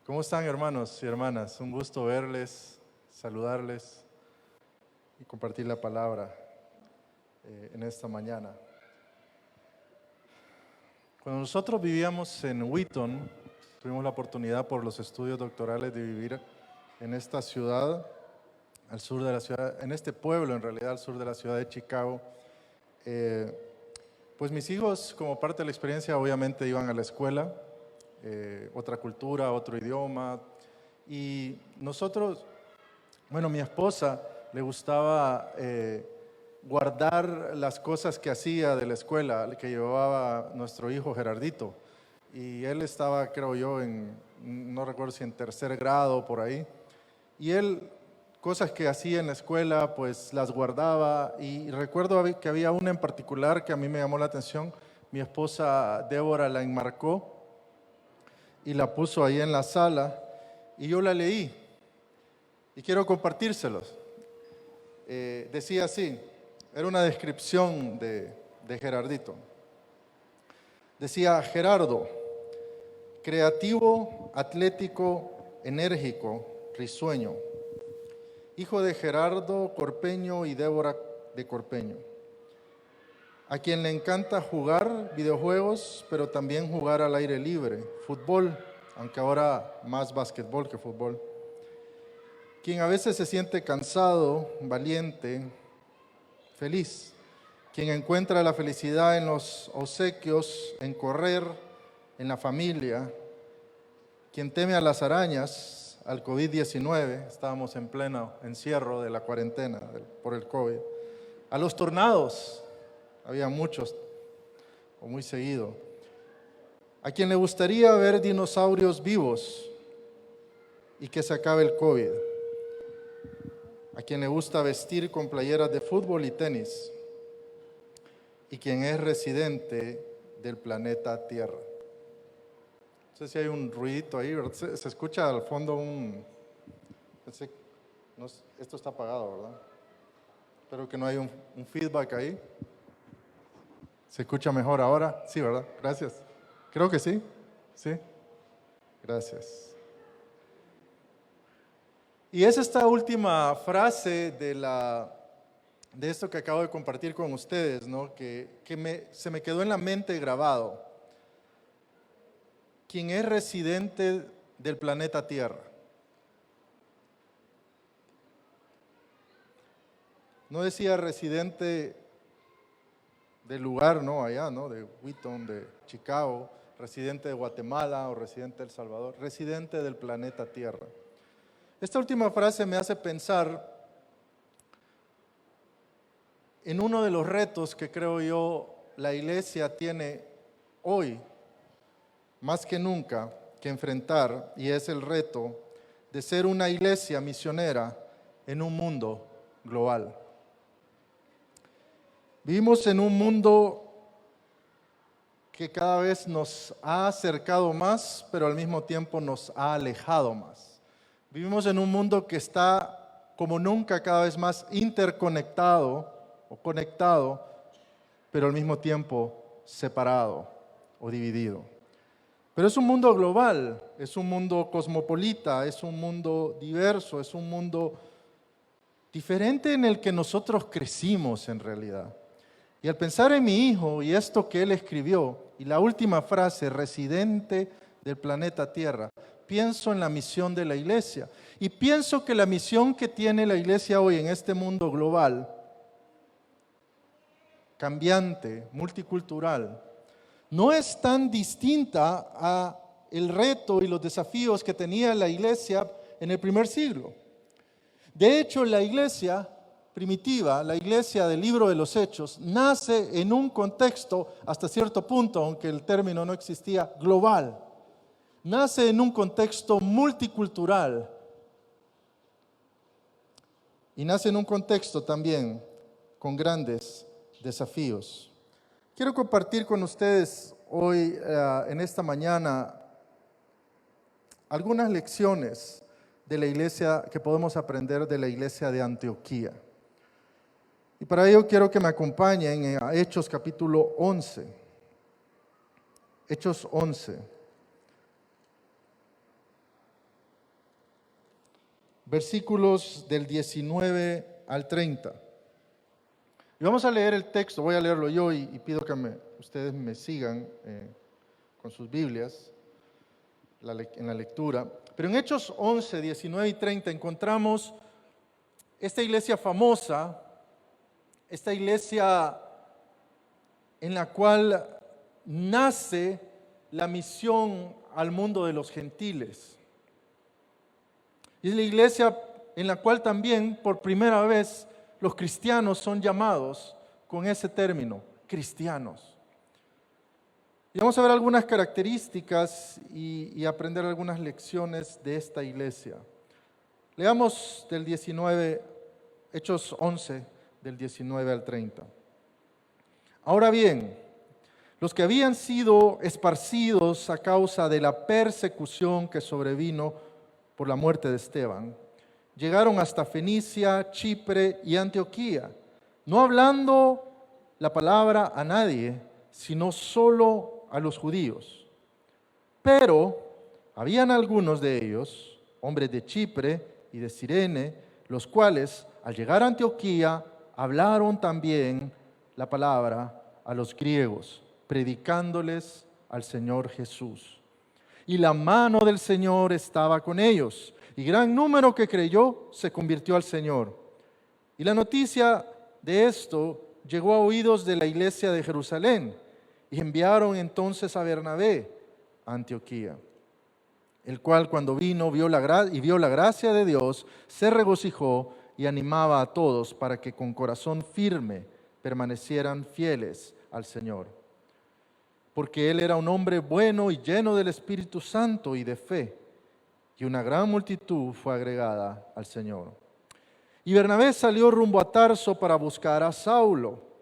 ¿Cómo están, hermanos y hermanas? Un gusto verles, saludarles y compartir la palabra en esta mañana. Cuando nosotros vivíamos en Wheaton, tuvimos la oportunidad por los estudios doctorales de vivir en esta ciudad, al sur de la ciudad, en este pueblo en realidad, al sur de la ciudad de Chicago. Pues mis hijos, como parte de la experiencia, obviamente iban a la escuela, otra cultura, otro idioma. Y nosotros, mi esposa le gustaba guardar las cosas que hacía de la escuela, que llevaba nuestro hijo Gerardito. Y él estaba, creo yo, no recuerdo si en tercer grado, por ahí. Y él, cosas que hacía en la escuela, pues las guardaba. Y recuerdo que había una en particular que a mí me llamó la atención. Mi esposa Débora la enmarcó y la puso ahí en la sala. Y yo la leí y quiero compartírselos. Decía así, era una descripción de Gerardito. Decía: Gerardo, creativo, atlético, enérgico, risueño. Hijo de Gerardo Corpeño y Débora de Corpeño, a quien le encanta jugar videojuegos, pero también jugar al aire libre, fútbol, aunque ahora más básquetbol que fútbol. Quien a veces se siente cansado, valiente, feliz. Quien encuentra la felicidad en los obsequios, en correr, en la familia. Quien teme a las arañas, al COVID-19, estábamos en pleno encierro de la cuarentena por el COVID. A los tornados, había muchos, o muy seguido. A quien le gustaría ver dinosaurios vivos y que se acabe el COVID. A quien le gusta vestir con playeras de fútbol y tenis. Y quien es residente del planeta Tierra. No sé si hay un ruidito ahí, ¿verdad? Se escucha al fondo esto está apagado, ¿verdad? Espero que no haya un feedback ahí. ¿Se escucha mejor ahora? Sí, ¿verdad? Gracias. Creo que sí. Sí. Gracias. Y es esta última frase de esto que acabo de compartir con ustedes, ¿no? Se me quedó en la mente grabado. Quien es residente del planeta Tierra. No decía residente del lugar, no, allá, ¿no? De Wheaton, de Chicago, residente de Guatemala o residente de El Salvador, residente del planeta Tierra. Esta última frase me hace pensar en uno de los retos que creo yo la iglesia tiene hoy, más que nunca, que enfrentar, y es el reto de ser una iglesia misionera en un mundo global. Vivimos en un mundo que cada vez nos ha acercado más, pero al mismo tiempo nos ha alejado más. Vivimos en un mundo que está como nunca cada vez más interconectado o conectado, pero al mismo tiempo separado o dividido. Pero es un mundo global, es un mundo cosmopolita, es un mundo diverso, es un mundo diferente en el que nosotros crecimos en realidad. Y al pensar en mi hijo y esto que él escribió, y la última frase, residente del planeta Tierra, pienso en la misión de la iglesia. Y pienso que la misión que tiene la iglesia hoy en este mundo global, cambiante, multicultural, no es tan distinta a el reto y los desafíos que tenía la iglesia en el primer siglo. De hecho, la iglesia primitiva, la iglesia del libro de los Hechos, nace en un contexto, hasta cierto punto, aunque el término no existía, global. Nace en un contexto multicultural y nace en un contexto también con grandes desafíos. Quiero compartir con ustedes hoy, en esta mañana, algunas lecciones de la iglesia que podemos aprender de la iglesia de Antioquía. Y para ello quiero que me acompañen a Hechos capítulo 11. Hechos 11. versículos del 19 al 30. Y vamos a leer el texto, voy a leerlo yo y pido que ustedes me sigan con sus Biblias en la lectura. Pero en Hechos 11, 19 y 30 encontramos esta iglesia famosa, esta iglesia en la cual nace la misión al mundo de los gentiles. Y es la iglesia en la cual también por primera vez los cristianos son llamados con ese término, cristianos. Y vamos a ver algunas características y aprender algunas lecciones de esta iglesia. Leamos del 19, Hechos 11, del 19 al 30. Ahora bien, los que habían sido esparcidos a causa de la persecución que sobrevino por la muerte de Esteban, llegaron hasta Fenicia, Chipre y Antioquía, no hablando la palabra a nadie, sino solo a los judíos. Pero habían algunos de ellos, hombres de Chipre y de Cirene, los cuales, al llegar a Antioquía, hablaron también la palabra a los griegos, predicándoles al Señor Jesús. Y la mano del Señor estaba con ellos, y gran número que creyó se convirtió al Señor. Y la noticia de esto llegó a oídos de la iglesia de Jerusalén, y enviaron entonces a Bernabé a Antioquía, el cual cuando vino vio la gracia de Dios, se regocijó y animaba a todos para que con corazón firme permanecieran fieles al Señor. Porque él era un hombre bueno y lleno del Espíritu Santo y de fe, y una gran multitud fue agregada al Señor. Y Bernabé salió rumbo a Tarso para buscar a Saulo.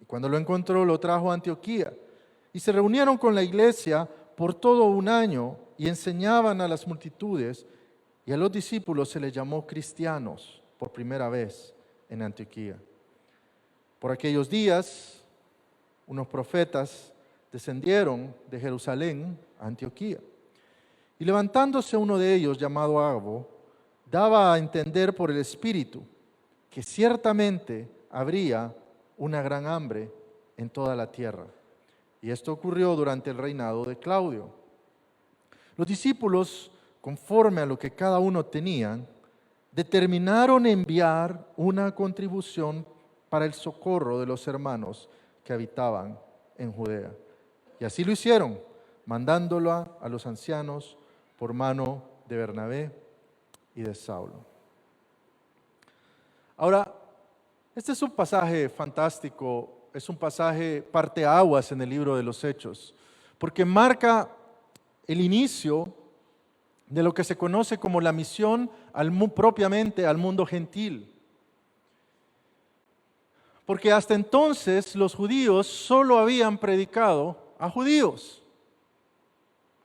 Y cuando lo encontró, lo trajo a Antioquía. Y se reunieron con la iglesia por todo un año y enseñaban a las multitudes. Y a los discípulos se les llamó cristianos por primera vez en Antioquía. Por aquellos días, unos profetas descendieron de Jerusalén a Antioquía. Y levantándose uno de ellos, llamado Agabo, daba a entender por el Espíritu que ciertamente habría una gran hambre en toda la tierra. Y esto ocurrió durante el reinado de Claudio. Los discípulos, conforme a lo que cada uno tenía, determinaron enviar una contribución para el socorro de los hermanos que habitaban en Judea. Y así lo hicieron, mandándola a los ancianos por mano de Bernabé y de Saulo. Ahora, este es un pasaje fantástico, es un pasaje parteaguas en el libro de los Hechos, porque marca el inicio de lo que se conoce como la misión propiamente al mundo gentil. Porque hasta entonces los judíos solo habían predicado a judíos,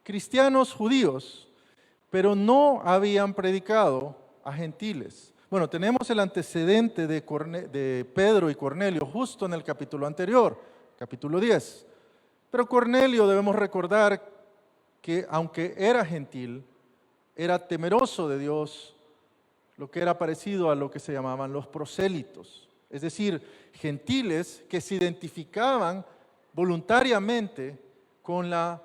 cristianos judíos, pero no habían predicado a gentiles. Bueno, tenemos el antecedente de Pedro y Cornelio justo en el capítulo anterior, capítulo 10. Pero Cornelio, debemos recordar que aunque era gentil, era temeroso de Dios, lo que era parecido a lo que se llamaban los prosélitos, es decir, gentiles que se identificaban voluntariamente con la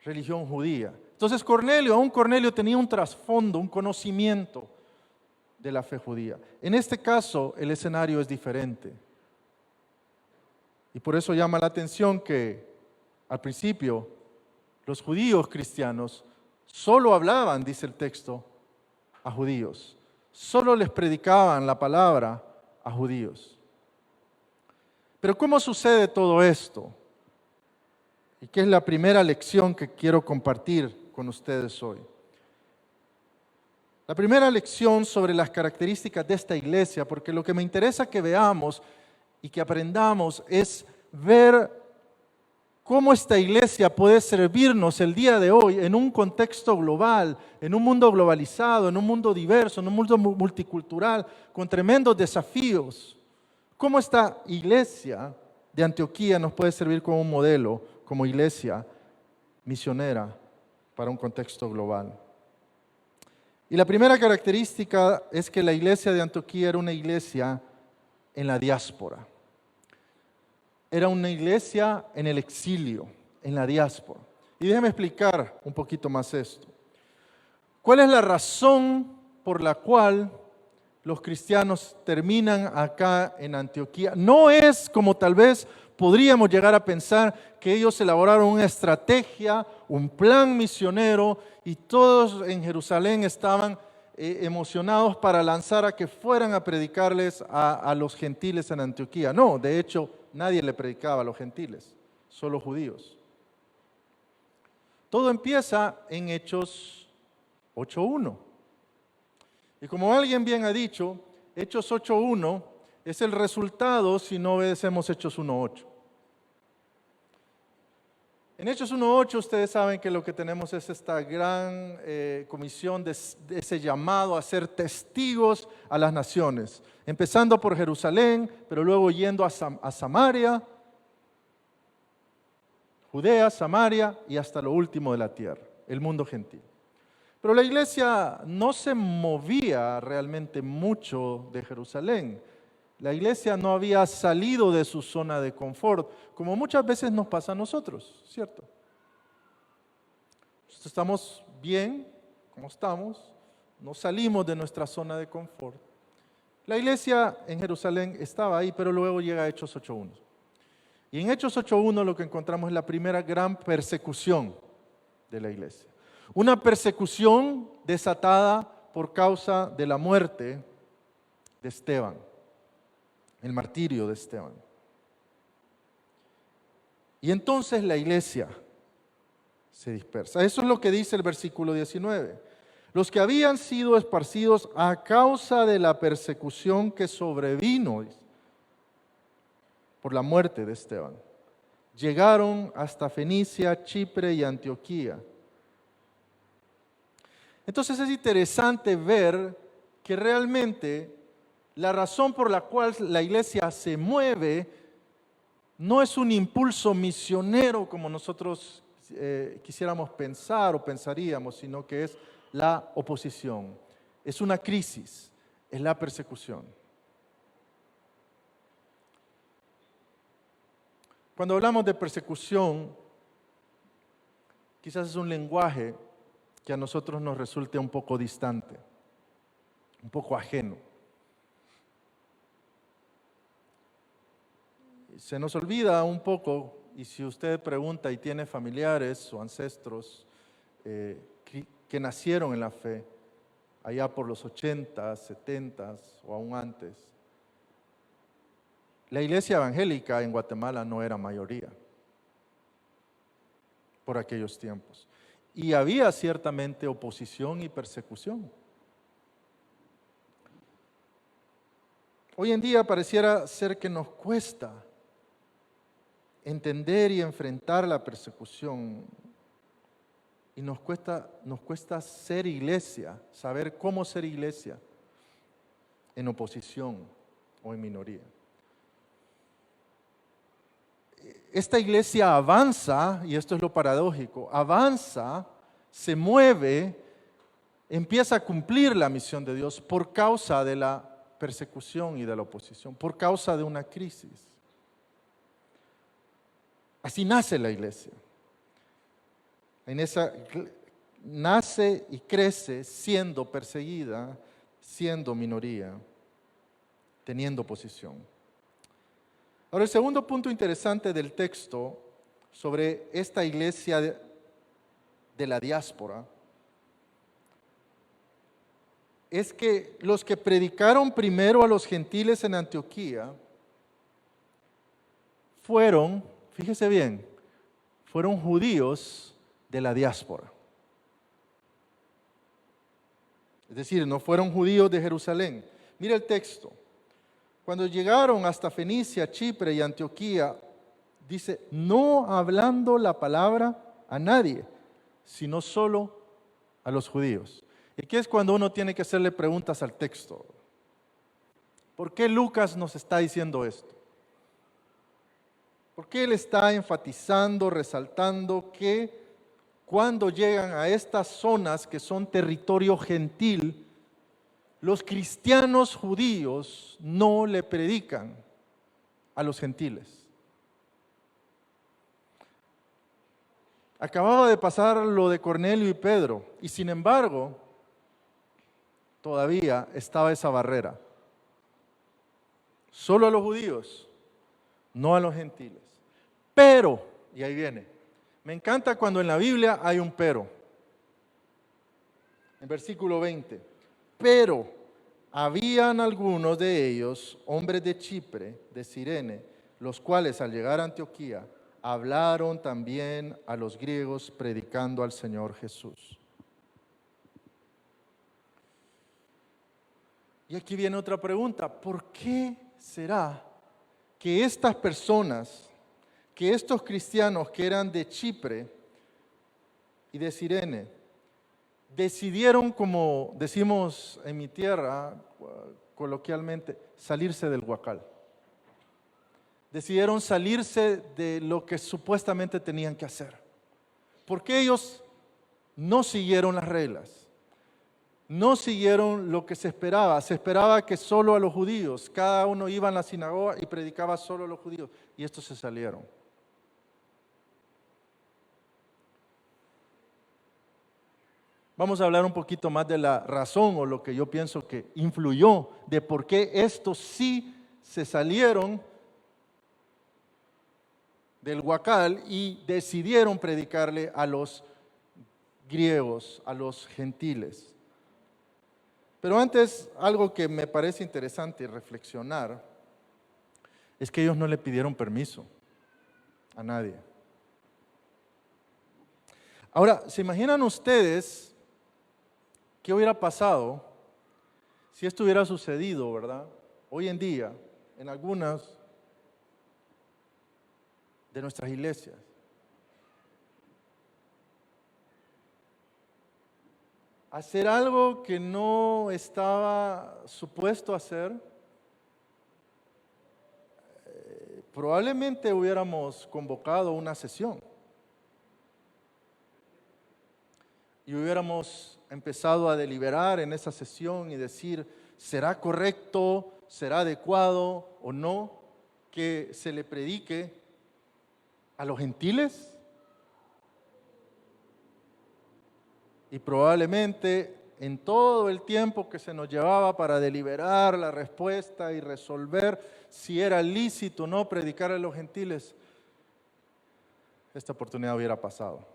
religión judía. Entonces aún Cornelio tenía un trasfondo, un conocimiento de la fe judía. En este caso, el escenario es diferente. Y por eso llama la atención que al principio los judíos cristianos solo hablaban, dice el texto, a judíos. Solo les predicaban la palabra a judíos. Pero ¿cómo sucede todo esto? Y qué es la primera lección que quiero compartir con ustedes hoy. La primera lección sobre las características de esta iglesia, porque lo que me interesa que veamos y que aprendamos es ver cómo esta iglesia puede servirnos el día de hoy en un contexto global, en un mundo globalizado, en un mundo diverso, en un mundo multicultural, con tremendos desafíos. Cómo esta iglesia de Antioquía nos puede servir como un modelo, como iglesia misionera para un contexto global. Y la primera característica es que la iglesia de Antioquía era una iglesia en la diáspora. Era una iglesia en el exilio, en la diáspora. Y déjeme explicar un poquito más esto. ¿Cuál es la razón por la cual los cristianos terminan acá en Antioquía? No es como tal vez podríamos llegar a pensar que ellos elaboraron una estrategia, un plan misionero y todos en Jerusalén estaban emocionados para lanzar a que fueran a predicarles a los gentiles en Antioquía. No, de hecho, nadie le predicaba a los gentiles, solo judíos. Todo empieza en Hechos 8:1. Y como alguien bien ha dicho, Hechos 8:1 es el resultado si no obedecemos Hechos 1:8. En Hechos 1:8 ustedes saben que lo que tenemos es esta gran comisión de ese llamado a ser testigos a las naciones, empezando por Jerusalén, pero luego yendo a Samaria, Judea, Samaria y hasta lo último de la tierra, el mundo gentil. Pero la iglesia no se movía realmente mucho de Jerusalén. La iglesia no había salido de su zona de confort, como muchas veces nos pasa a nosotros, ¿cierto? Estamos bien, como estamos, no salimos de nuestra zona de confort. La iglesia en Jerusalén estaba ahí, pero luego llega a Hechos 8:1. Y en Hechos 8:1 lo que encontramos es la primera gran persecución de la iglesia. Una persecución desatada por causa de la muerte de Esteban, el martirio de Esteban. Y entonces la iglesia se dispersa. Eso es lo que dice el versículo 19. Los que habían sido esparcidos a causa de la persecución que sobrevino por la muerte de Esteban, llegaron hasta Fenicia, Chipre y Antioquía. Entonces es interesante ver que realmente la razón por la cual la iglesia se mueve no es un impulso misionero como nosotros quisiéramos pensar o pensaríamos, sino que es la oposición, es una crisis, es la persecución. Cuando hablamos de persecución, quizás es un lenguaje que a nosotros nos resulte un poco distante, un poco ajeno. Se nos olvida un poco, y si usted pregunta y tiene familiares o ancestros que nacieron en la fe, allá por los 80, 70 o aún antes, la iglesia evangélica en Guatemala no era mayoría por aquellos tiempos. Y había ciertamente oposición y persecución. Hoy en día pareciera ser que nos cuesta entender y enfrentar la persecución. Y nos cuesta ser iglesia, saber cómo ser iglesia en oposición o en minoría. Esta iglesia avanza, y esto es lo paradójico, avanza, se mueve, empieza a cumplir la misión de Dios por causa de la persecución y de la oposición, por causa de una crisis. Así nace la iglesia. Nace y crece siendo perseguida, siendo minoría, teniendo oposición. Ahora, el segundo punto interesante del texto sobre esta iglesia de la diáspora es que los que predicaron primero a los gentiles en Antioquía fueron, fíjese bien, fueron judíos de la diáspora. Es decir, no fueron judíos de Jerusalén. Mira el texto. Cuando llegaron hasta Fenicia, Chipre y Antioquía, dice, no hablando la palabra a nadie, sino solo a los judíos. Y aquí es cuando uno tiene que hacerle preguntas al texto. ¿Por qué Lucas nos está diciendo esto? ¿Por qué él está enfatizando, resaltando que cuando llegan a estas zonas que son territorio gentil, los cristianos judíos no le predican a los gentiles. Acababa de pasar lo de Cornelio y Pedro, y sin embargo, todavía estaba esa barrera. Solo a los judíos, no a los gentiles. Pero, y ahí viene, me encanta cuando en la Biblia hay un pero. En versículo 20, pero habían algunos de ellos, hombres de Chipre, de Cirene, los cuales al llegar a Antioquía, hablaron también a los griegos predicando al Señor Jesús. Y aquí viene otra pregunta, ¿por qué será que estas personas, que estos cristianos que eran de Chipre y de Cirene, decidieron, como decimos en mi tierra coloquialmente, salirse del huacal? Decidieron salirse de lo que supuestamente tenían que hacer. Porque ellos no siguieron las reglas. No siguieron lo que se esperaba. Se esperaba que solo a los judíos, cada uno iba a la sinagoga y predicaba solo a los judíos. Y estos se salieron. Vamos a hablar un poquito más de la razón o lo que yo pienso que influyó de por qué estos sí se salieron del huacal y decidieron predicarle a los griegos, a los gentiles. Pero antes, algo que me parece interesante reflexionar es que ellos no le pidieron permiso a nadie. Ahora, ¿se imaginan ustedes qué hubiera pasado si esto hubiera sucedido, verdad? Hoy en día, en algunas de nuestras iglesias. Hacer algo que no estaba supuesto hacer, probablemente hubiéramos convocado una sesión y hubiéramos empezado a deliberar en esa sesión y decir, ¿será correcto, será adecuado o no que se le predique a los gentiles? Y probablemente en todo el tiempo que se nos llevaba para deliberar la respuesta y resolver si era lícito o no predicar a los gentiles, esta oportunidad hubiera pasado.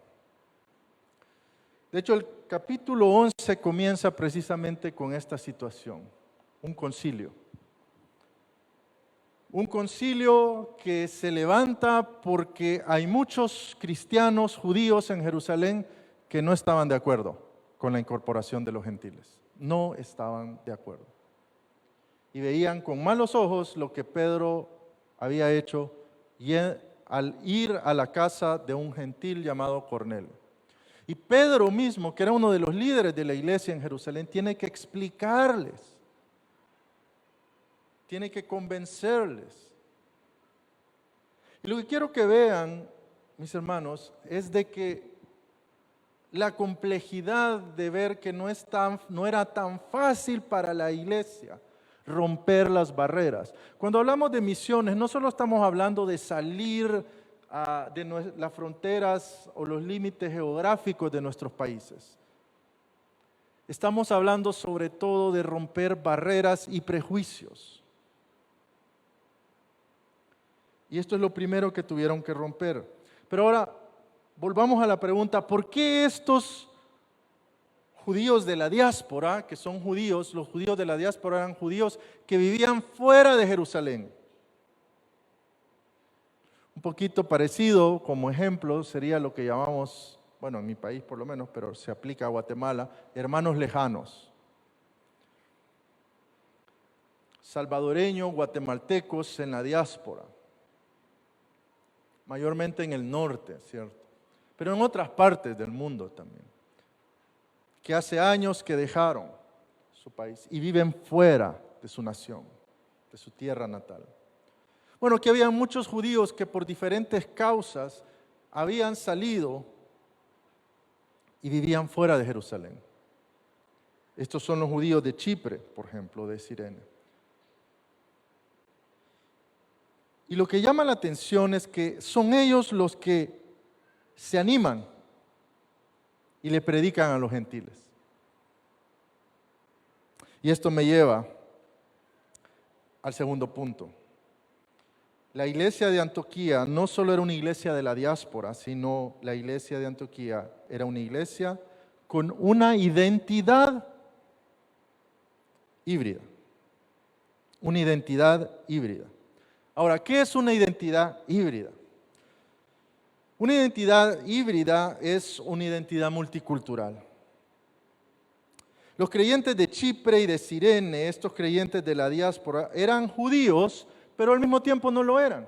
De hecho, el capítulo 11 comienza precisamente con esta situación, un concilio. Un concilio que se levanta porque hay muchos cristianos judíos en Jerusalén que no estaban de acuerdo con la incorporación de los gentiles. No estaban de acuerdo. Y veían con malos ojos lo que Pedro había hecho al ir a la casa de un gentil llamado Cornelio. Y Pedro mismo, que era uno de los líderes de la iglesia en Jerusalén, tiene que explicarles, tiene que convencerles. Y lo que quiero que vean, mis hermanos, es de que la complejidad de ver que no era tan fácil para la iglesia romper las barreras. Cuando hablamos de misiones, no solo estamos hablando de salir de las fronteras o los límites geográficos de nuestros países. Estamos hablando sobre todo de romper barreras y prejuicios. Y esto es lo primero que tuvieron que romper. Pero ahora, volvamos a la pregunta, ¿por qué estos judíos de la diáspora, que son judíos, los judíos de la diáspora eran judíos que vivían fuera de Jerusalén? Un poquito parecido, como ejemplo, sería lo que llamamos, bueno, en mi país por lo menos, pero se aplica a Guatemala, hermanos lejanos. Salvadoreños, guatemaltecos en la diáspora. Mayormente en el norte, ¿cierto? Pero en otras partes del mundo también. Que hace años que dejaron su país y viven fuera de su nación, de su tierra natal. Bueno, que había muchos judíos que por diferentes causas habían salido y vivían fuera de Jerusalén. Estos son los judíos de Chipre, por ejemplo, de Cirene. Y lo que llama la atención es que son ellos los que se animan y le predican a los gentiles. Y esto me lleva al segundo punto. La iglesia de Antioquía no solo era una iglesia de la diáspora, sino la iglesia de Antioquía era una iglesia con una identidad híbrida. Una identidad híbrida. Ahora, ¿qué es una identidad híbrida? Una identidad híbrida es una identidad multicultural. Los creyentes de Chipre y de Cirene, estos creyentes de la diáspora, eran judíos, pero al mismo tiempo no lo eran.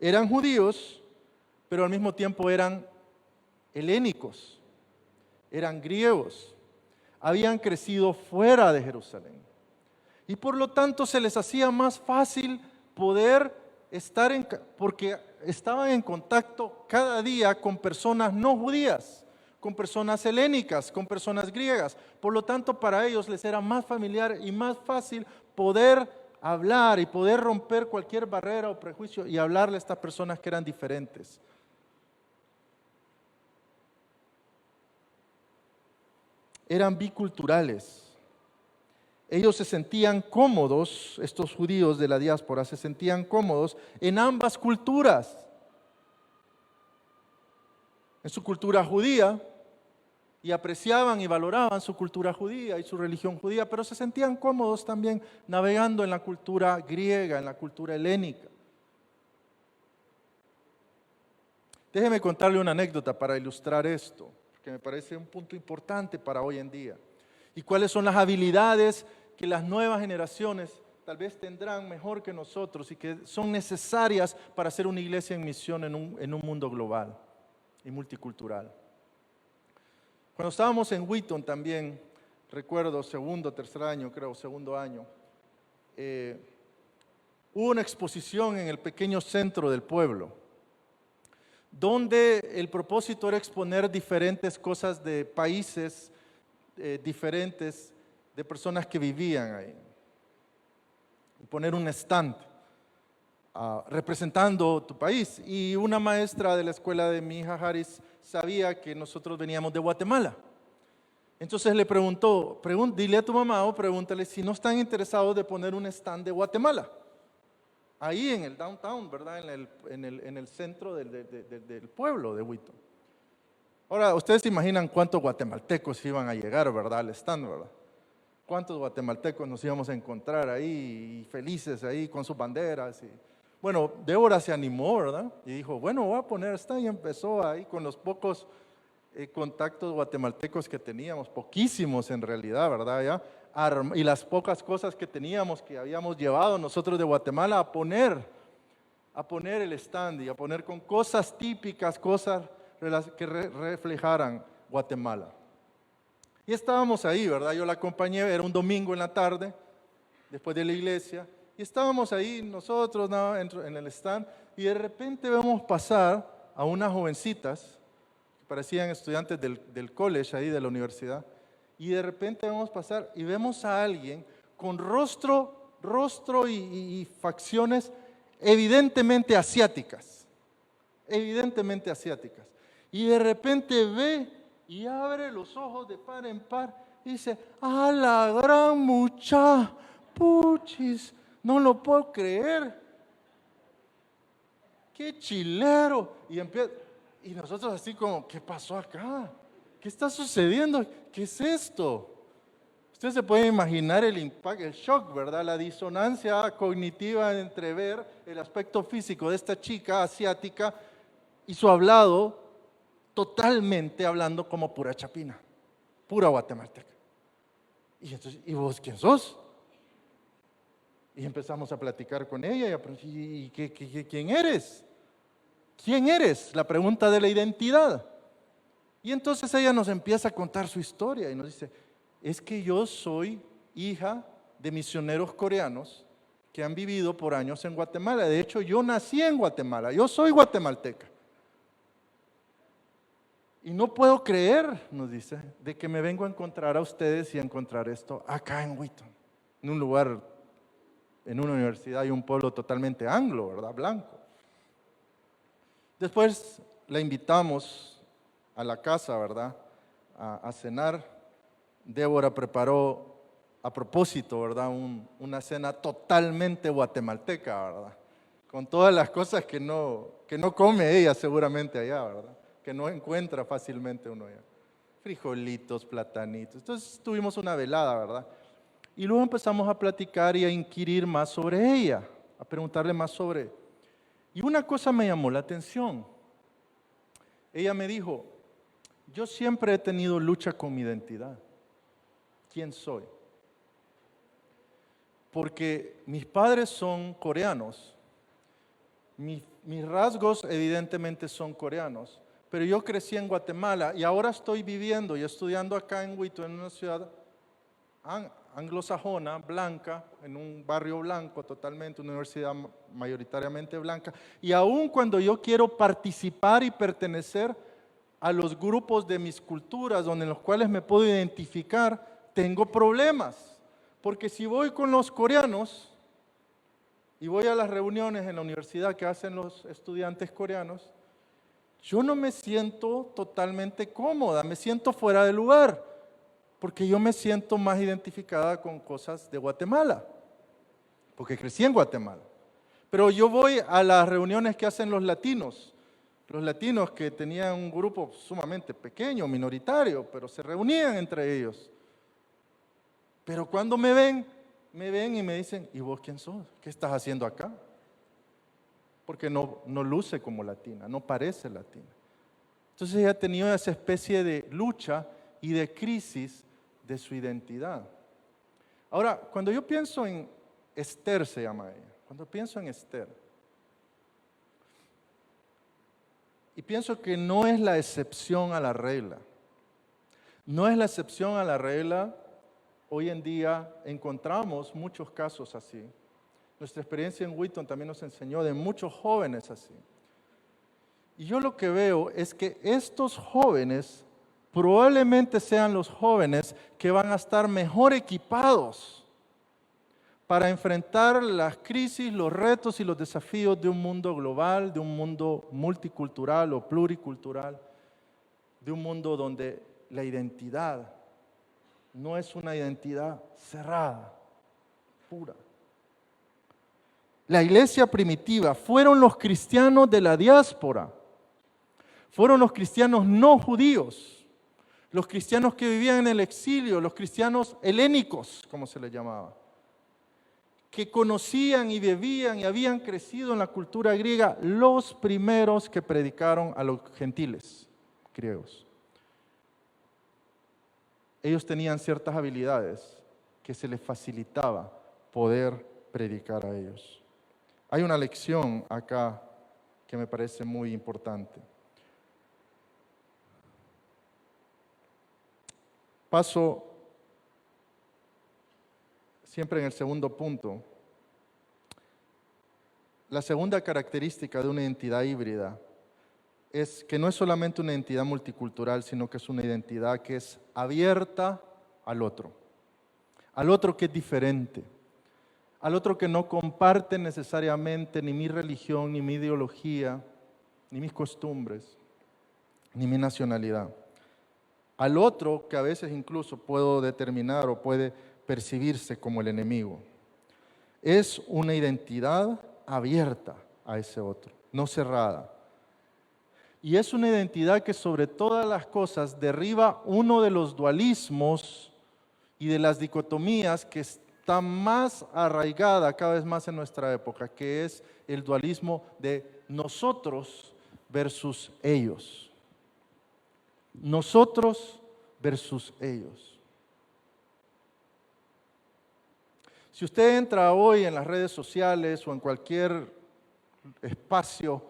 Eran judíos, pero al mismo tiempo eran helénicos, eran griegos, habían crecido fuera de Jerusalén. Y por lo tanto se les hacía más fácil poder estar porque estaban en contacto cada día con personas no judías, con personas helénicas, con personas griegas. Por lo tanto, para ellos les era más familiar y más fácil poder hablar y poder romper cualquier barrera o prejuicio y hablarle a estas personas que eran diferentes. Eran biculturales. Ellos se sentían cómodos, estos judíos de la diáspora, se sentían cómodos en ambas culturas. En su cultura judía, y apreciaban y valoraban su cultura judía y su religión judía, pero se sentían cómodos también navegando en la cultura griega, en la cultura helénica. Déjeme contarle una anécdota para ilustrar esto, porque me parece un punto importante para hoy en día. ¿Y cuáles son las habilidades que las nuevas generaciones tal vez tendrán mejor que nosotros y que son necesarias para ser una iglesia en misión en un mundo global y multicultural? Cuando estábamos en Wheaton también, recuerdo segundo año, hubo una exposición en el pequeño centro del pueblo, donde el propósito era exponer diferentes cosas de países diferentes, de personas que vivían ahí. Y poner un stand representando tu país. Y una maestra de la escuela de mi hija Haris sabía que nosotros veníamos de Guatemala. Entonces le preguntó, dile a tu mamá o pregúntale si no están interesados de poner un stand de Guatemala. Ahí en el downtown, ¿verdad? En el centro del pueblo de Wheaton. Ahora, ustedes se imaginan cuántos guatemaltecos iban a llegar, ¿verdad? Al stand, ¿verdad? ¿Cuántos guatemaltecos nos íbamos a encontrar ahí, felices ahí, con sus banderas? Bueno, Débora se animó, ¿verdad? Y dijo, bueno, voy a poner stand, y empezó ahí con los pocos contactos guatemaltecos que teníamos, poquísimos en realidad, ¿verdad? ¿Ya? Y las pocas cosas que teníamos, que habíamos llevado nosotros de Guatemala a poner el stand y a poner con cosas típicas, cosas que reflejaran Guatemala. Y estábamos ahí, ¿verdad? Yo la acompañé, era un domingo en la tarde, después de la iglesia, y estábamos ahí nosotros en el stand, y de repente vemos pasar a unas jovencitas, que parecían estudiantes del college ahí, de la universidad, y de repente vemos pasar y vemos a alguien con rostro y facciones evidentemente asiáticas, y de repente ve y abre los ojos de par en par y dice, ¡ah, la gran mucha! ¡Puchis! No lo puedo creer. ¡Qué chilero! Y nosotros así como, ¿qué pasó acá? ¿Qué está sucediendo? ¿Qué es esto? Usted se puede imaginar el impacto, el shock, ¿verdad? La disonancia cognitiva entre ver el aspecto físico de esta chica asiática y su hablado totalmente hablando como pura chapina, pura guatemalteca. Y entonces, ¿y vos quién sos? Y empezamos a platicar con ella, ¿y quién eres? ¿Quién eres? La pregunta de la identidad. Y entonces ella nos empieza a contar su historia y nos dice, es que yo soy hija de misioneros coreanos que han vivido por años en Guatemala. De hecho, yo nací en Guatemala, yo soy guatemalteca. Y no puedo creer, nos dice, de que me vengo a encontrar a ustedes y a encontrar esto acá en Wheaton, en un lugar, en una universidad y un pueblo totalmente anglo, ¿verdad? Blanco. Después la invitamos a la casa, ¿verdad? A cenar. Débora preparó a propósito, ¿verdad? Una cena totalmente guatemalteca, ¿verdad? Con todas las cosas que no come ella seguramente allá, ¿verdad? Que no encuentra fácilmente uno allá. Frijolitos, platanitos. Entonces tuvimos una velada, ¿verdad? Y luego empezamos a platicar y a inquirir más sobre ella, a preguntarle más sobre. Y una cosa me llamó la atención. Ella me dijo, yo siempre he tenido lucha con mi identidad. ¿Quién soy? Porque mis padres son coreanos, mis rasgos evidentemente son coreanos, pero yo crecí en Guatemala y ahora estoy viviendo y estudiando acá en Wheaton, en una ciudad anglosajona, blanca, en un barrio blanco totalmente, una universidad mayoritariamente blanca, y aun cuando yo quiero participar y pertenecer a los grupos de mis culturas, en los cuales me puedo identificar, tengo problemas. Porque si voy con los coreanos y voy a las reuniones en la universidad que hacen los estudiantes coreanos, yo no me siento totalmente cómoda, me siento fuera de lugar, porque yo me siento más identificada con cosas de Guatemala, porque crecí en Guatemala. Pero yo voy a las reuniones que hacen los latinos que tenían un grupo sumamente pequeño, minoritario, pero se reunían entre ellos. Pero cuando me ven y me dicen, ¿y vos quién sos? ¿Qué estás haciendo acá? Porque no luce como latina, no parece latina. Entonces ella ha tenido esa especie de lucha y de crisis de su identidad. Ahora, cuando yo pienso en Esther, se llama ella, cuando pienso en Esther, y pienso que no es la excepción a la regla, no es la excepción a la regla. Hoy en día encontramos muchos casos así. Nuestra experiencia en Wheaton también nos enseñó de muchos jóvenes así. Y yo lo que veo es que estos jóvenes probablemente sean los jóvenes que van a estar mejor equipados para enfrentar las crisis, los retos y los desafíos de un mundo global, de un mundo multicultural o pluricultural, de un mundo donde la identidad no es una identidad cerrada, pura. La iglesia primitiva fueron los cristianos de la diáspora, fueron los cristianos no judíos, los cristianos que vivían en el exilio, los cristianos helénicos, como se les llamaba, que conocían y vivían y habían crecido en la cultura griega, los primeros que predicaron a los gentiles griegos. Ellos tenían ciertas habilidades que se les facilitaba poder predicar a ellos. Hay una lección acá que me parece muy importante. Paso siempre en el segundo punto. La segunda característica de una identidad híbrida es que no es solamente una identidad multicultural, sino que es una identidad que es abierta al otro que es diferente, al otro que no comparte necesariamente ni mi religión, ni mi ideología, ni mis costumbres, ni mi nacionalidad. Al otro que a veces incluso puedo determinar o puede percibirse como el enemigo. Es una identidad abierta a ese otro, no cerrada. Y es una identidad que sobre todas las cosas derriba uno de los dualismos y de las dicotomías que está más arraigada cada vez más en nuestra época, que es el dualismo de nosotros versus ellos. Nosotros versus ellos. Si usted entra hoy en las redes sociales o en cualquier espacio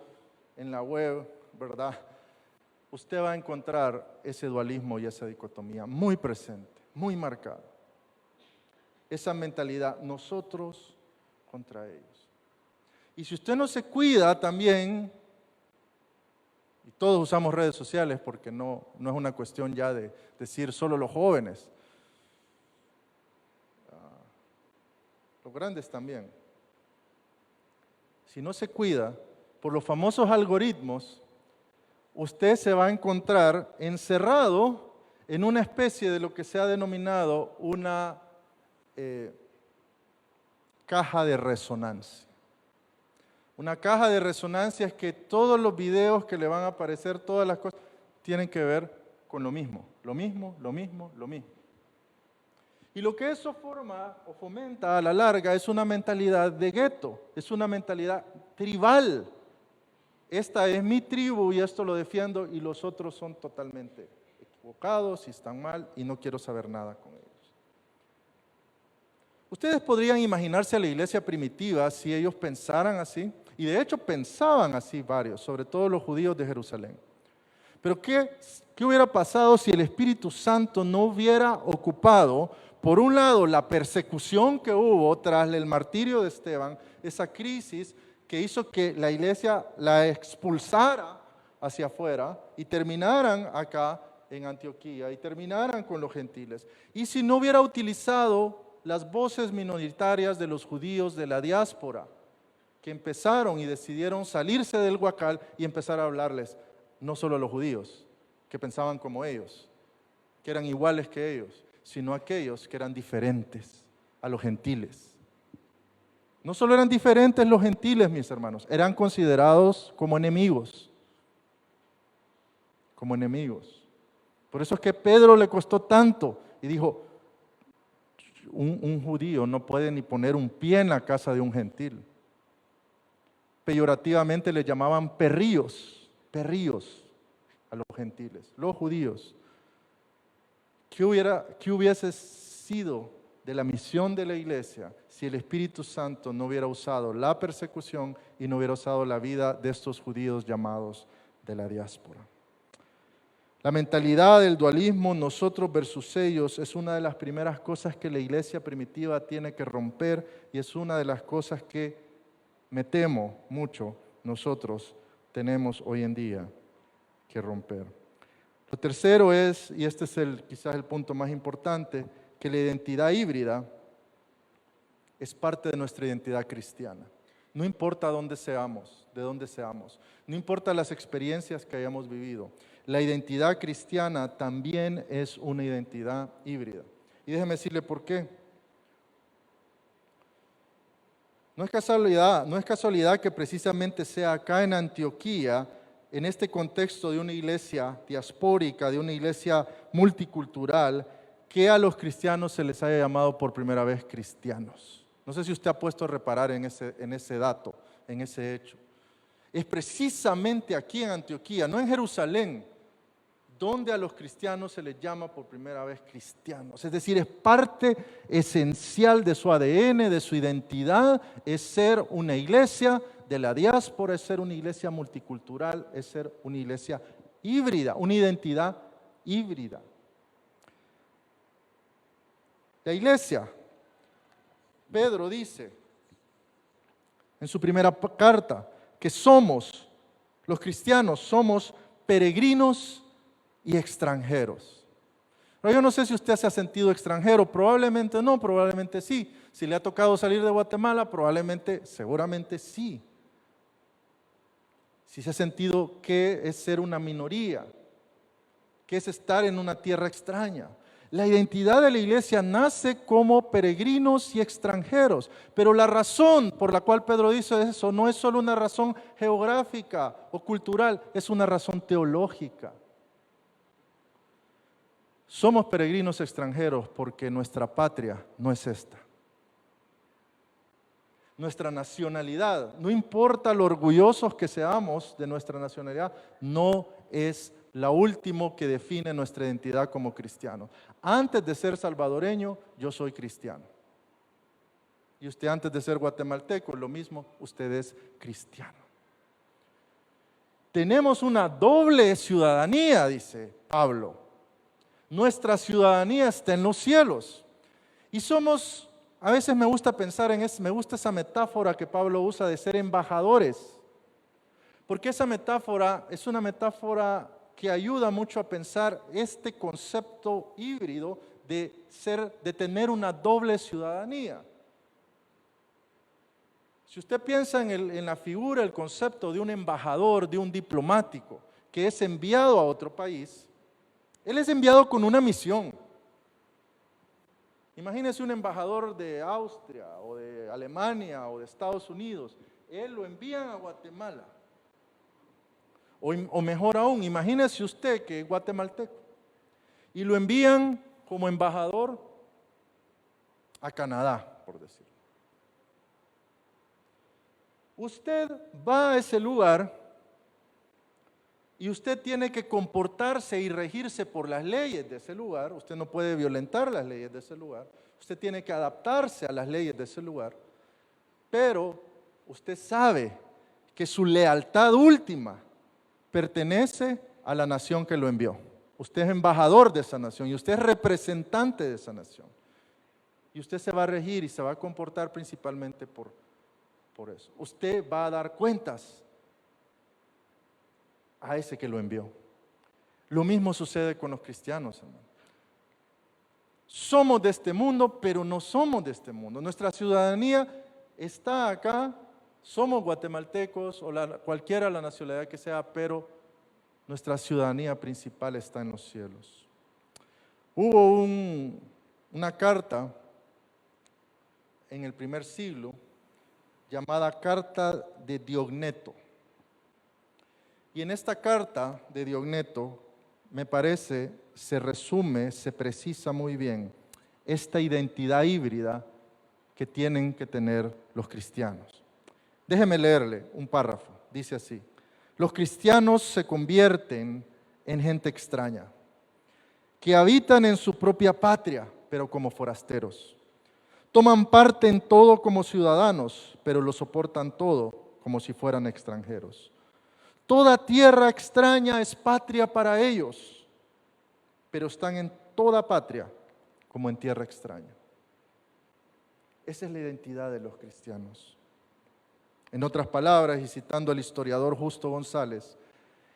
en la web, ¿verdad? Usted va a encontrar ese dualismo y esa dicotomía muy presente, muy marcada. Esa mentalidad, nosotros contra ellos. Y si usted no se cuida también, y todos usamos redes sociales porque no es una cuestión ya de decir solo los jóvenes, los grandes también. Si no se cuida, por los famosos algoritmos, usted se va a encontrar encerrado en una especie de lo que se ha denominado una caja de resonancia. Una caja de resonancia es que todos los videos que le van a aparecer, todas las cosas, tienen que ver con lo mismo, lo mismo, lo mismo, lo mismo. Y lo que eso forma o fomenta a la larga es una mentalidad de gueto, es una mentalidad tribal. Esta es mi tribu y esto lo defiendo y los otros son totalmente equivocados y están mal y no quiero saber nada con ellos. Ustedes podrían imaginarse a la iglesia primitiva si ellos pensaran así, y de hecho pensaban así varios, sobre todo los judíos de Jerusalén. Pero ¿qué hubiera pasado si el Espíritu Santo no hubiera ocupado, por un lado, la persecución que hubo tras el martirio de Esteban, esa crisis que hizo que la iglesia la expulsara hacia afuera y terminaran acá en Antioquía y terminaran con los gentiles? Y si no hubiera utilizado las voces minoritarias de los judíos de la diáspora, que empezaron y decidieron salirse del huacal y empezar a hablarles, no solo a los judíos, que pensaban como ellos, que eran iguales que ellos, sino a aquellos que eran diferentes, a los gentiles. No solo eran diferentes los gentiles, mis hermanos, eran considerados como enemigos. Como enemigos. Por eso es que Pedro le costó tanto y dijo, un judío no puede ni poner un pie en la casa de un gentil. Peyorativamente le llamaban perrillos a los gentiles, los judíos. ¿Qué hubiese sido de la misión de la iglesia si el Espíritu Santo no hubiera usado la persecución y no hubiera usado la vida de estos judíos llamados de la diáspora? La mentalidad del dualismo, nosotros versus ellos, es una de las primeras cosas que la iglesia primitiva tiene que romper y es una de las cosas que me temo mucho nosotros tenemos hoy en día que romper. Lo tercero es, y este es quizás el punto más importante, que la identidad híbrida es parte de nuestra identidad cristiana. No importa dónde seamos, de dónde seamos, no importa las experiencias que hayamos vivido, la identidad cristiana también es una identidad híbrida. Y déjeme decirle por qué. No es casualidad que precisamente sea acá en Antioquía, en este contexto de una iglesia diaspórica, de una iglesia multicultural, que a los cristianos se les haya llamado por primera vez cristianos. No sé si usted ha puesto a reparar en ese dato, en ese hecho. Es precisamente aquí en Antioquía, no en Jerusalén, donde a los cristianos se les llama por primera vez cristianos. Es decir, es parte esencial de su ADN, de su identidad, es ser una iglesia de la diáspora, es ser una iglesia multicultural, es ser una iglesia híbrida, una identidad híbrida. La iglesia, Pedro dice en su primera carta que los cristianos somos peregrinos y extranjeros. Pero yo no sé si usted se ha sentido extranjero, probablemente no, probablemente sí. Si le ha tocado salir de Guatemala, seguramente sí. Si se ha sentido que es ser una minoría, que es estar en una tierra extraña. La identidad de la iglesia nace como peregrinos y extranjeros, pero la razón por la cual Pedro dice eso no es solo una razón geográfica o cultural, es una razón teológica. Somos peregrinos extranjeros porque nuestra patria no es esta. Nuestra nacionalidad, no importa lo orgullosos que seamos de nuestra nacionalidad, no es la última que define nuestra identidad como cristianos. Antes de ser salvadoreño, yo soy cristiano. Y usted antes de ser guatemalteco, lo mismo, usted es cristiano. Tenemos una doble ciudadanía, dice Pablo. Nuestra ciudadanía está en los cielos. Y somos A veces me gusta pensar me gusta esa metáfora que Pablo usa de ser embajadores, porque esa metáfora es una metáfora que ayuda mucho a pensar este concepto híbrido de tener una doble ciudadanía. Si usted piensa en la figura, el concepto de un embajador, de un diplomático, que es enviado a otro país, él es enviado con una misión. Imagínese un embajador de Austria, o de Alemania, o de Estados Unidos. Él lo envían a Guatemala. O mejor aún, imagínese usted que es guatemalteco y lo envían como embajador a Canadá, por decirlo. Usted va a ese lugar y usted tiene que comportarse y regirse por las leyes de ese lugar. Usted no puede violentar las leyes de ese lugar. Usted tiene que adaptarse a las leyes de ese lugar. Pero usted sabe que su lealtad última pertenece a la nación que lo envió. Usted es embajador de esa nación y usted es representante de esa nación. Y usted se va a regir y se va a comportar principalmente por eso. Usted va a dar cuentas a ese que lo envió. Lo mismo sucede con los cristianos, hermano. Somos de este mundo, pero no somos de este mundo. Nuestra ciudadanía está acá. Somos guatemaltecos o cualquiera la nacionalidad que sea, pero nuestra ciudadanía principal está en los cielos. Hubo una carta en el primer siglo llamada Carta de Diogneto. Y en esta carta de Diogneto, me parece, se resume, se precisa muy bien esta identidad híbrida que tienen que tener los cristianos. Déjeme leerle un párrafo, dice así: los cristianos se convierten en gente extraña, que habitan en su propia patria, pero como forasteros. Toman parte en todo como ciudadanos, pero lo soportan todo como si fueran extranjeros. Toda tierra extraña es patria para ellos, pero están en toda patria como en tierra extraña. Esa es la identidad de los cristianos. En otras palabras, y citando al historiador Justo González,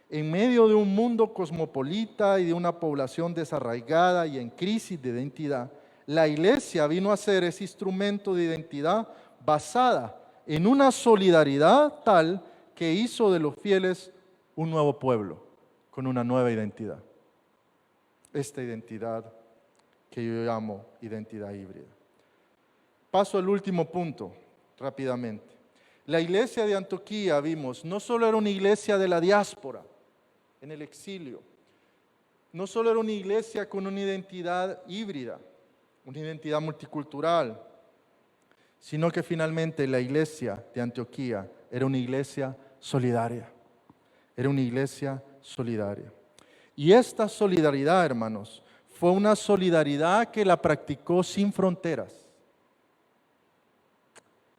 en medio de un mundo cosmopolita y de una población desarraigada y en crisis de identidad, la iglesia vino a ser ese instrumento de identidad basada en una solidaridad tal que hizo de los fieles un nuevo pueblo, con una nueva identidad. Esta identidad que yo llamo identidad híbrida. Paso al último punto, rápidamente. La iglesia de Antioquía, vimos, no solo era una iglesia de la diáspora, en el exilio, no solo era una iglesia con una identidad híbrida, una identidad multicultural, sino que finalmente la iglesia de Antioquía era una iglesia solidaria. Era una iglesia solidaria. Y esta solidaridad, hermanos, fue una solidaridad que la practicó sin fronteras.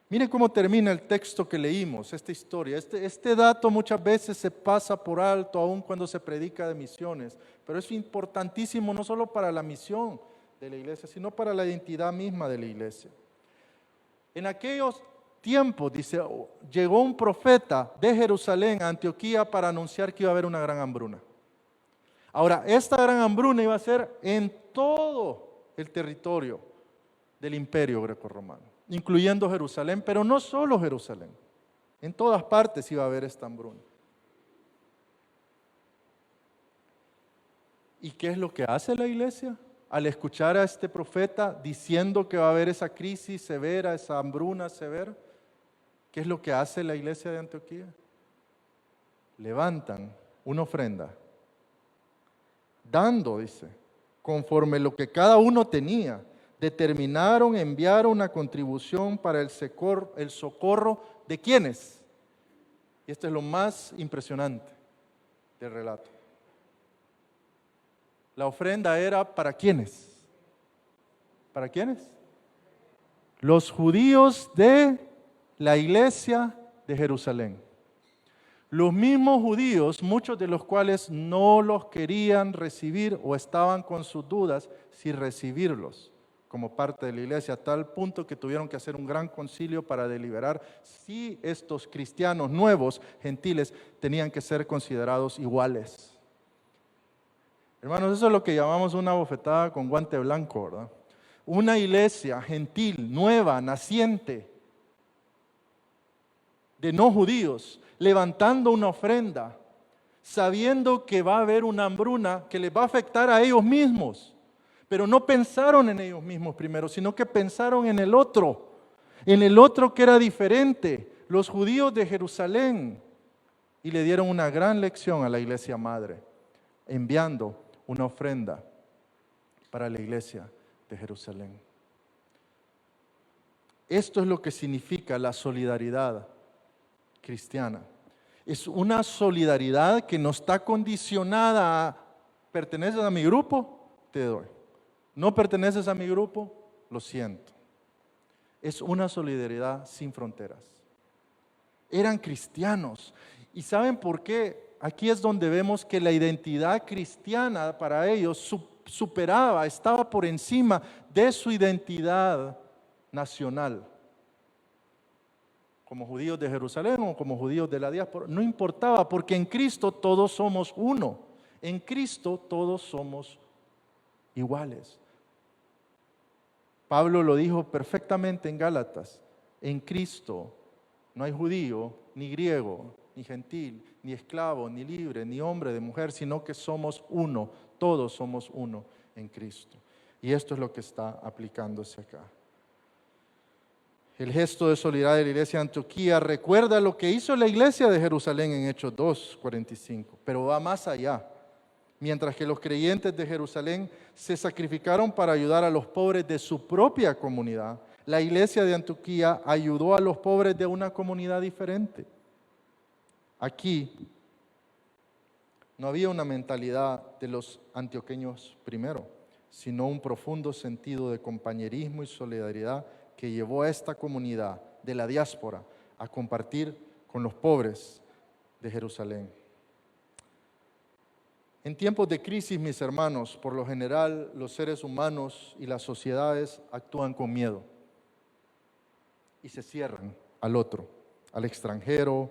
Miren cómo termina el texto que leímos, esta historia. Este dato muchas veces se pasa por alto, aun cuando se predica de misiones, pero es importantísimo no solo para la misión de la iglesia, sino para la identidad misma de la iglesia. En aquellos tiempos, dice, llegó un profeta de Jerusalén a Antioquía para anunciar que iba a haber una gran hambruna. Ahora, esta gran hambruna iba a ser en todo el territorio del imperio grecorromano, incluyendo Jerusalén, pero no solo Jerusalén. En todas partes iba a haber esta hambruna. ¿Y qué es lo que hace la iglesia? Al escuchar a este profeta diciendo que va a haber esa crisis severa, esa hambruna severa, ¿qué es lo que hace la iglesia de Antioquía? Levantan una ofrenda, dando, dice, conforme lo que cada uno tenía. Determinaron enviar una contribución para el socorro de ¿quiénes? Y esto es lo más impresionante del relato. La ofrenda era ¿para quiénes? ¿Para quiénes? Los judíos de la iglesia de Jerusalén. Los mismos judíos, muchos de los cuales no los querían recibir o estaban con sus dudas si recibirlos como parte de la iglesia, a tal punto que tuvieron que hacer un gran concilio para deliberar si estos cristianos nuevos, gentiles, tenían que ser considerados iguales. Hermanos, eso es lo que llamamos una bofetada con guante blanco, ¿verdad? Una iglesia gentil, nueva, naciente, de no judíos, levantando una ofrenda, sabiendo que va a haber una hambruna que les va a afectar a ellos mismos. Pero no pensaron en ellos mismos primero, sino que pensaron en el otro que era diferente, los judíos de Jerusalén. Y le dieron una gran lección a la iglesia madre, enviando una ofrenda para la iglesia de Jerusalén. Esto es lo que significa la solidaridad cristiana. Es una solidaridad que no está condicionada a ¿perteneces a mi grupo? Te doy. ¿No perteneces a mi grupo? Lo siento. Es una solidaridad sin fronteras. Eran cristianos. ¿Y saben por qué? Aquí es donde vemos que la identidad cristiana para ellos superaba, estaba por encima de su identidad nacional. Como judíos de Jerusalén o como judíos de la diáspora, no importaba, porque en Cristo todos somos uno. En Cristo todos somos iguales. Pablo lo dijo perfectamente en Gálatas: en Cristo no hay judío, ni griego, ni gentil, ni esclavo, ni libre, ni hombre de mujer, sino que somos uno, todos somos uno en Cristo. Y esto es lo que está aplicándose acá. El gesto de solidaridad de la iglesia de Antioquía recuerda lo que hizo la iglesia de Jerusalén en Hechos 2:45, pero va más allá. Mientras que los creyentes de Jerusalén se sacrificaron para ayudar a los pobres de su propia comunidad, la iglesia de Antioquía ayudó a los pobres de una comunidad diferente. Aquí no había una mentalidad de los antioqueños primero, sino un profundo sentido de compañerismo y solidaridad que llevó a esta comunidad de la diáspora a compartir con los pobres de Jerusalén. En tiempos de crisis, mis hermanos, por lo general los seres humanos y las sociedades actúan con miedo y se cierran al otro, al extranjero,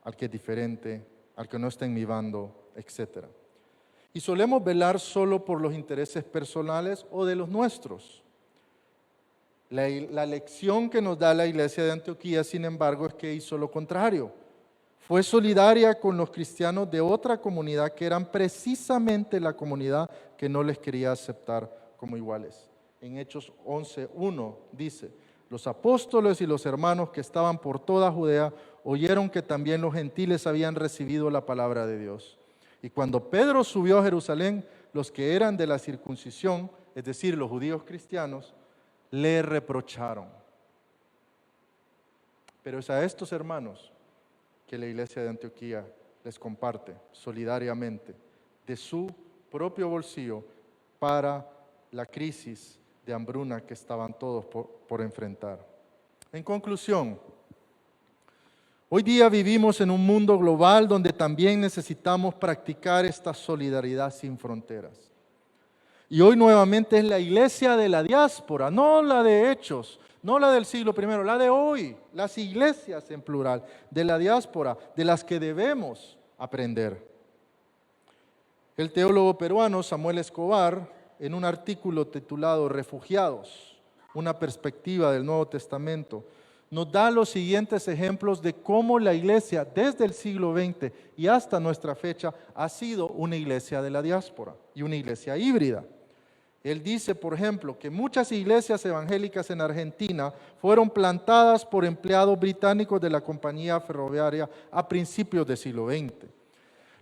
al que es diferente, al que no está en mi bando, etc. Y solemos velar solo por los intereses personales o de los nuestros. La lección que nos da la iglesia de Antioquía, sin embargo, es que hizo lo contrario. Fue solidaria con los cristianos de otra comunidad que eran precisamente la comunidad que no les quería aceptar como iguales. En Hechos 11:1 dice: los apóstoles y los hermanos que estaban por toda Judea oyeron que también los gentiles habían recibido la palabra de Dios. Y cuando Pedro subió a Jerusalén, los que eran de la circuncisión, es decir, los judíos cristianos, le reprocharon. Pero es a estos hermanos que la iglesia de Antioquía les comparte solidariamente de su propio bolsillo para la crisis de hambruna que estaban todos por enfrentar. En conclusión, hoy día vivimos en un mundo global donde también necesitamos practicar esta solidaridad sin fronteras. Y hoy nuevamente es la iglesia de la diáspora, no la de Hechos, no la del siglo I, la de hoy, las iglesias en plural, de la diáspora, de las que debemos aprender. El teólogo peruano Samuel Escobar, en un artículo titulado Refugiados, una perspectiva del Nuevo Testamento, nos da los siguientes ejemplos de cómo la iglesia desde el siglo XX y hasta nuestra fecha ha sido una iglesia de la diáspora y una iglesia híbrida. Él dice, por ejemplo, que muchas iglesias evangélicas en Argentina fueron plantadas por empleados británicos de la compañía ferroviaria a principios del siglo XX.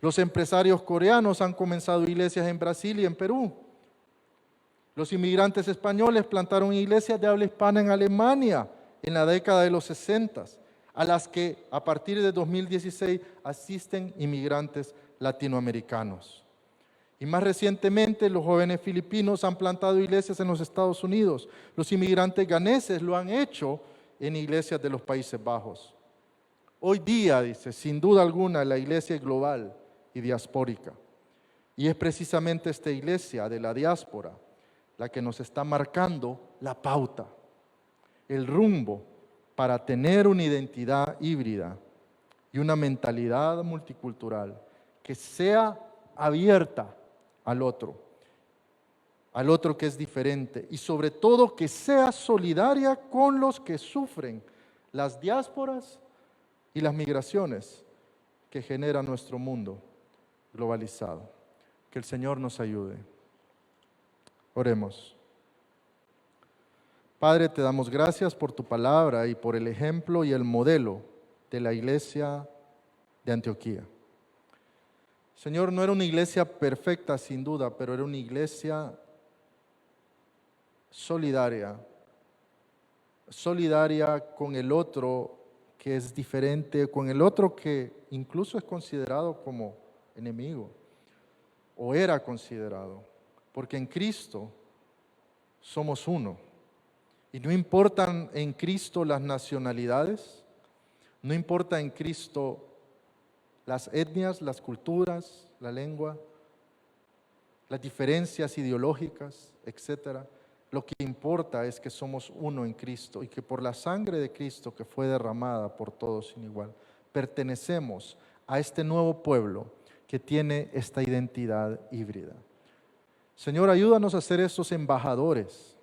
Los empresarios coreanos han comenzado iglesias en Brasil y en Perú. Los inmigrantes españoles plantaron iglesias de habla hispana en Alemania en la década de los 60, a las que a partir de 2016 asisten inmigrantes latinoamericanos. Y más recientemente, los jóvenes filipinos han plantado iglesias en los Estados Unidos. Los inmigrantes ganeses lo han hecho en iglesias de los Países Bajos. Hoy día, dice, sin duda alguna, la iglesia es global y diaspórica. Y es precisamente esta iglesia de la diáspora la que nos está marcando la pauta, el rumbo para tener una identidad híbrida y una mentalidad multicultural que sea abierta al otro que es diferente, y sobre todo que sea solidaria con los que sufren las diásporas y las migraciones que genera nuestro mundo globalizado. Que el Señor nos ayude. Oremos. Padre, te damos gracias por tu palabra y por el ejemplo y el modelo de la iglesia de Antioquía. Señor, no era una iglesia perfecta sin duda, pero era una iglesia solidaria con el otro que es diferente, con el otro que incluso es considerado como enemigo, o era considerado, porque en Cristo somos uno. Y no importan en Cristo las nacionalidades, no importa en Cristo las etnias, las culturas, la lengua, las diferencias ideológicas, etcétera. Lo que importa es que somos uno en Cristo y que por la sangre de Cristo que fue derramada por todos sin igual, pertenecemos a este nuevo pueblo que tiene esta identidad híbrida. Señor, ayúdanos a ser esos embajadores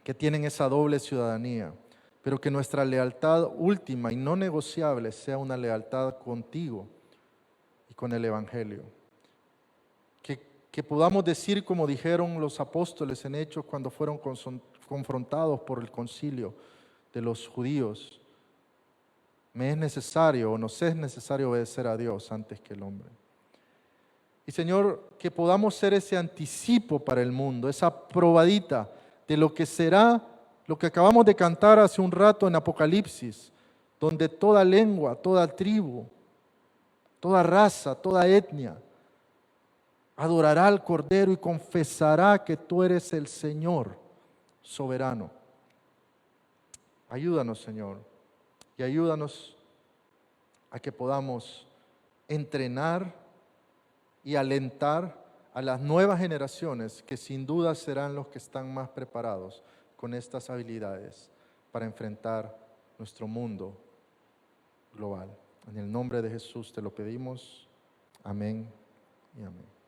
que tienen esa doble ciudadanía, pero que nuestra lealtad última y no negociable sea una lealtad contigo y con el Evangelio. Que podamos decir como dijeron los apóstoles en Hechos cuando fueron confrontados por el concilio de los judíos: me es necesario o nos es necesario obedecer a Dios antes que el hombre. Y Señor, que podamos ser ese anticipo para el mundo, esa probadita de lo que será lo que acabamos de cantar hace un rato en Apocalipsis, donde toda lengua, toda tribu, toda raza, toda etnia adorará al Cordero y confesará que tú eres el Señor soberano. Ayúdanos, Señor, y ayúdanos a que podamos entrenar y alentar a las nuevas generaciones que sin duda serán los que están más preparados con estas habilidades para enfrentar nuestro mundo global. En el nombre de Jesús te lo pedimos. Amén y amén.